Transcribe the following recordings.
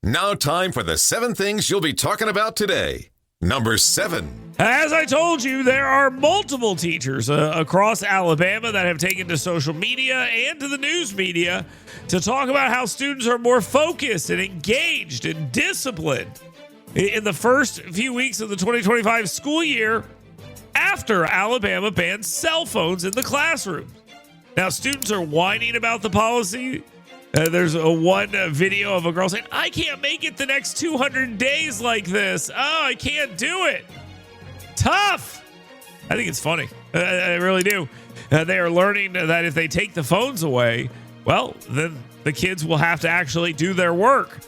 Now time for the 7 things you'll be talking about today. Number 7. As I told you, there are multiple teachers across Alabama that have taken to social media and to the news media to talk about how students are more focused and engaged and disciplined in the first few weeks of the 2025 school year after Alabama banned cell phones in the classroom. Now, students are whining about the policy. There's one video of a girl saying, I can't make it the next 200 days like this. Oh, I can't do it. Tough. I think it's funny. I really do. They are learning that if they take the phones away, well, then the kids will have to actually do their work.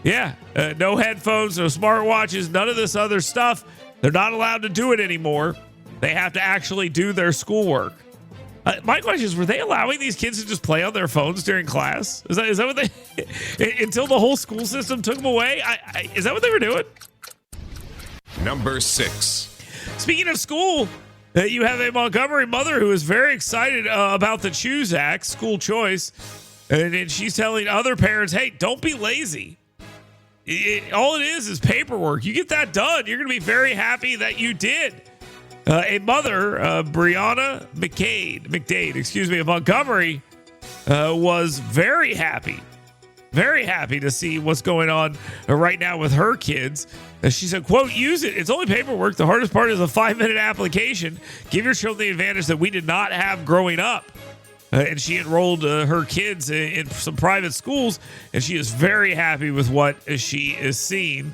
Yeah, no headphones, no smartwatches, none of this other stuff. They're not allowed to do it anymore. They have to actually do their schoolwork. My question is, were they allowing these kids to just play on their phones during class? Is that what they, until the whole school system took them away? Is that what they were doing? Number 6. Speaking of school, you have a Montgomery mother who is very excited about the Choose Act, school choice. And she's telling other parents, hey, don't be lazy. All it is paperwork. You get that done, you're going to be very happy that you did. A mother, Brianna McDade, of Montgomery, was very happy to see what's going on right now with her kids. She said, quote, use it. It's only paperwork. The hardest part is a 5-minute application. Give your children the advantage that we did not have growing up. And she enrolled her kids in some private schools, and she is very happy with what she is seeing.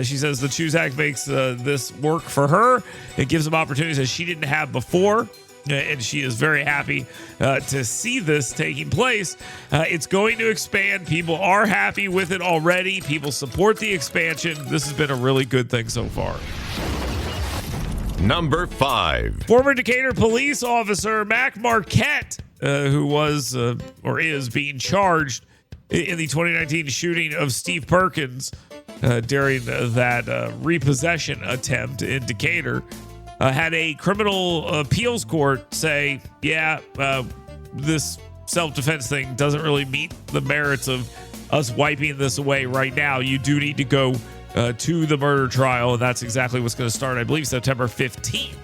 She says the Choose Act makes this work for her. It gives them opportunities that she didn't have before, and she is very happy to see this taking place. It's going to expand. People are happy with it already. People support the expansion. This has been a really good thing so far. Number 5. Former Decatur police officer Mac Marquette, who was or is being charged in the 2019 shooting of Steve Perkins during that repossession attempt in Decatur, had a criminal appeals court say, this self-defense thing doesn't really meet the merits of us wiping this away right now. You do need to go to the murder trial, and that's exactly what's going to start, I believe, September 15th.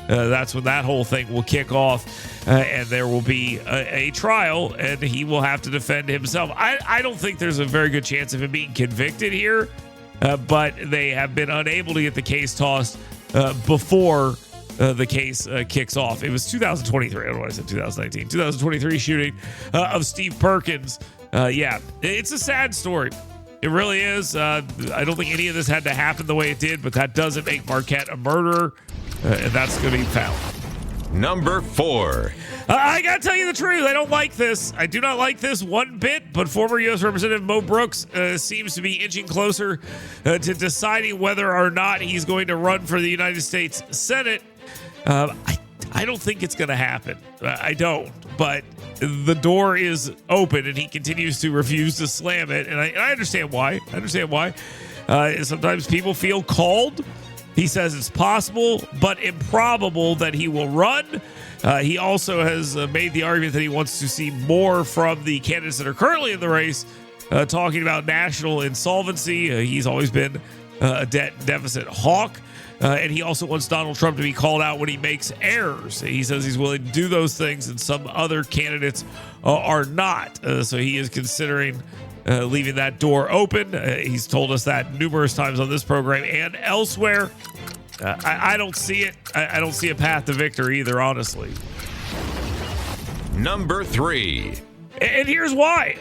That's when that whole thing will kick off, and there will be a trial, and he will have to defend himself. I don't think there's a very good chance of him being convicted here, but they have been unable to get the case tossed before the case kicks off. It was 2023. I don't know why I said 2019. 2023 shooting of Steve Perkins. It's a sad story. It really is. I don't think any of this had to happen the way it did, but that doesn't make Marquette a murderer, and that's going to be found. Number 4. I got to tell you the truth. I don't like this. I do not like this one bit, but former U.S. Representative Mo Brooks seems to be inching closer to deciding whether or not he's going to run for the United States Senate. I don't think it's going to happen. I don't, but the door is open and he continues to refuse to slam it. And I understand why. Sometimes people feel called. He says it's possible, but improbable that he will run. He also has made the argument that he wants to see more from the candidates that are currently in the race, talking about national insolvency. He's always been a debt deficit hawk. And he also wants Donald Trump to be called out when he makes errors. He says he's willing to do those things, and some other candidates are not. So he is considering leaving that door open. He's told us that numerous times on this program and elsewhere. I don't see it. I don't see a path to victory either, honestly. Number 3. And here's why.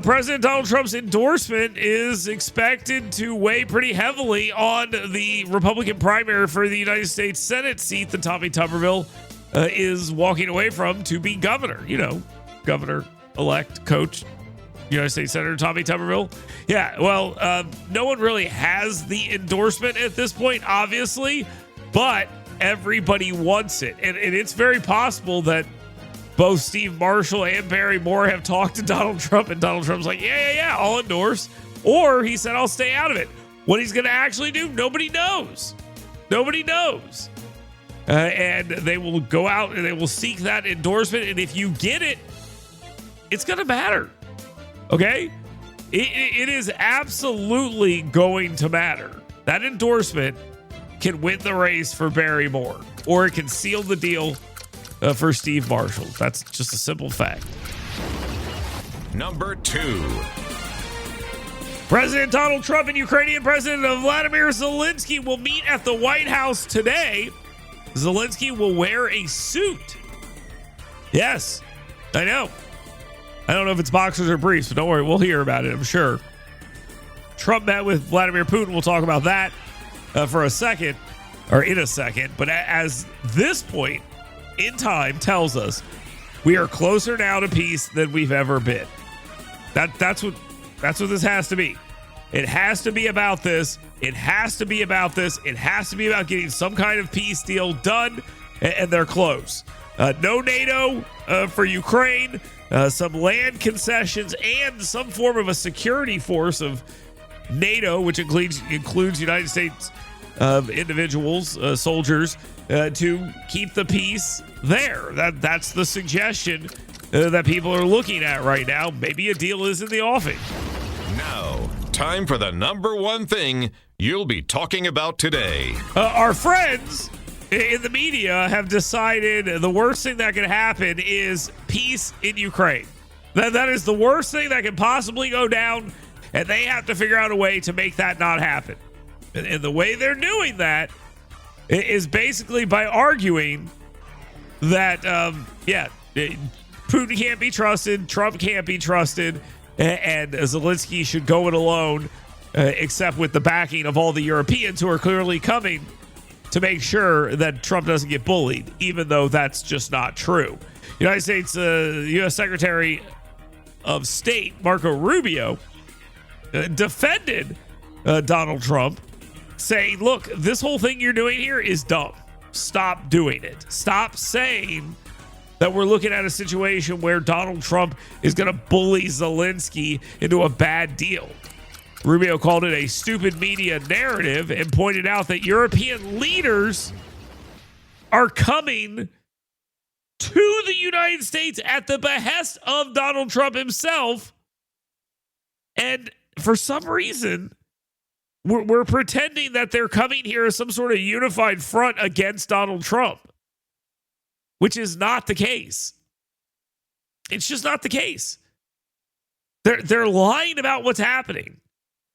President Donald Trump's endorsement is expected to weigh pretty heavily on the Republican primary for the United States Senate seat that Tommy Tuberville is walking away from to be governor. You know, governor-elect, coach, United States Senator Tommy Tuberville. Yeah, well, no one really has the endorsement at this point, obviously, but everybody wants it. And it's very possible that both Steve Marshall and Barry Moore have talked to Donald Trump, and Donald Trump's like, yeah, I'll endorse. Or he said, I'll stay out of it. What he's going to actually do, nobody knows. And they will go out and they will seek that endorsement. And if you get it, it's going to matter. Okay? It is absolutely going to matter. That endorsement can win the race for Barry Moore, or it can seal the deal for Steve Marshall. That's just a simple fact. Number 2. President Donald Trump and Ukrainian President Vladimir Zelensky will meet at the White House today. Zelensky will wear a suit. Yes, I know. I don't know if it's boxers or briefs, but don't worry, we'll hear about it, I'm sure. Trump met with Vladimir Putin. We'll talk about that in a second. But as this point in time tells us, we are closer now to peace than we've ever been. That's what this has to be. It has to be about this. It has to be about getting some kind of peace deal done, and they're close. No NATO for Ukraine, some land concessions, and some form of a security force of NATO, which includes United States individuals, soldiers, to keep the peace there. That's the suggestion that people are looking at right now. Maybe a deal is in the offing. Now, time for the number 1 thing you'll be talking about today. Our friends in the media have decided the worst thing that can happen is peace in Ukraine. That is the worst thing that can possibly go down, and they have to figure out a way to make that not happen. And the way they're doing that is basically by arguing that, Putin can't be trusted, Trump can't be trusted, and Zelensky should go it alone, except with the backing of all the Europeans who are clearly coming to make sure that Trump doesn't get bullied, even though that's just not true. United States U.S. Secretary of State Marco Rubio defended Donald Trump, saying, look, this whole thing you're doing here is dumb. Stop doing it. Stop saying that we're looking at a situation where Donald Trump is going to bully Zelensky into a bad deal. Rubio called it a stupid media narrative and pointed out that European leaders are coming to the United States at the behest of Donald Trump himself. And for some reason, we're pretending that they're coming here as some sort of unified front against Donald Trump, which is not the case. It's just not the case. They're lying about what's happening.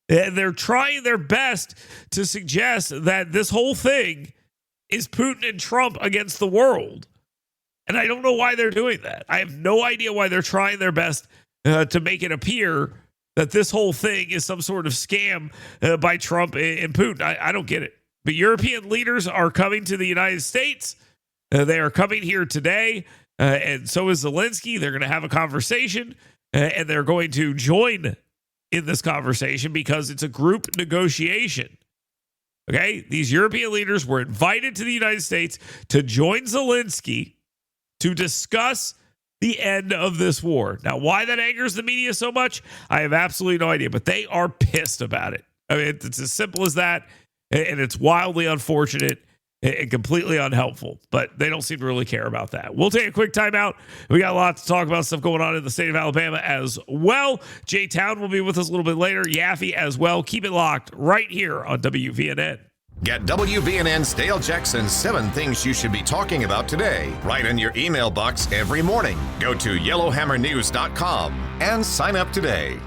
They're trying their best to suggest that this whole thing is Putin and Trump against the world. And I don't know why they're doing that. I have no idea why they're trying their best to make it appear that this whole thing is some sort of scam by Trump and Putin. I don't get it. But European leaders are coming to the United States. They are coming here today. And so is Zelensky. They're going to have a conversation. And they're going to join in this conversation because it's a group negotiation. Okay? These European leaders were invited to the United States to join Zelensky to discuss the end of this war. Now, why that angers the media so much, I have absolutely no idea, but they are pissed about it. I mean, it's as simple as that, and it's wildly unfortunate and completely unhelpful, but they don't seem to really care about that. We'll take a quick timeout. We got a lot to talk about, stuff going on in the state of Alabama as well. Jay Town will be with us a little bit later, Yaffe as well. Keep it locked right here on WVNN. Get WVNN's Dale Jackson's 7 Things You Should Be Talking About Today right in your email box every morning. Go to yellowhammernews.com and sign up today.